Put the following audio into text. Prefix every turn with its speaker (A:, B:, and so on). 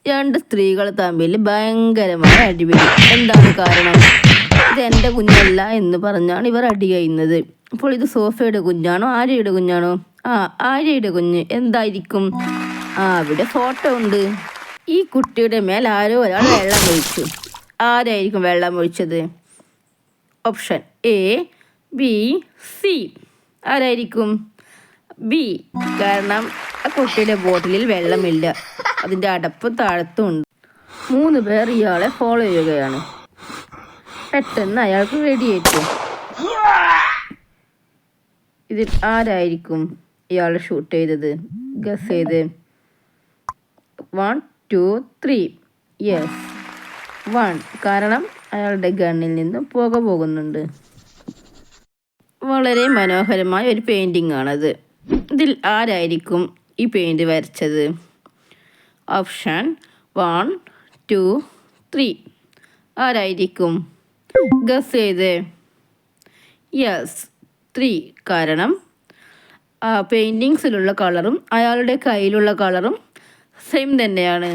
A: രണ്ട് സ്ത്രീകൾ തമ്മിൽ ഭയങ്കരമായ അടിപിടി. എന്താണ് കാരണം? ഇത് എൻ്റെ കുഞ്ഞല്ല എന്ന് പറഞ്ഞാണ് ഇവർ അടി കഴിയുന്നത്. അപ്പോൾ ഇത് സോഫയുടെ കുഞ്ഞാണോ ആര്യയുടെ കുഞ്ഞാണോ? ആര്യയുടെ കുഞ്ഞ്. എന്തായിരിക്കും? അവിടെ ഫോട്ടോ ഉണ്ട്. ഈ കുട്ടിയുടെ മേൽ ആരോ ഒരാൾ വെള്ളം ഒഴിച്ചു. ആരായിരിക്കും വെള്ളം ഒഴിച്ചത്? Option A, B, C. ആരായിരിക്കും? ബി. കാരണം ആ കുട്ടിയുടെ ബോട്ടിലിൽ വെള്ളമില്ല, അതിൻ്റെ അടപ്പ് താഴത്തുണ്ട്. 3 പേർ ഇയാളെ ഫോളോ ചെയ്യുകയാണ്. പെട്ടെന്ന് അയാൾക്ക് വെടിയേറ്റു. ഇതിൽ ആരായിരിക്കും ഇയാൾ ഷൂട്ട് ചെയ്തത്? ഗസ് ചെയ്ത്. 1, 2, 3. യെസ്, 1. കാരണം അയാളുടെ ഗണ്ണിൽ നിന്ന് പുക പോകുന്നുണ്ട്. വളരെ മനോഹരമായ ഒരു പെയിൻറ്റിംഗ് ആണത്. ഇതിൽ ആരായിരിക്കും ഈ പെയിൻറ് വരച്ചത്? ഓപ്ഷൻ 1, 2, 3. ആരായിരിക്കും? ഗസ് ചെയ്ത്. യെസ്, 3. കാരണം പെയിൻറ്റിങ്സിലുള്ള കളറും അയാളുടെ കയ്യിലുള്ള കളറും സെയിം തന്നെയാണ്.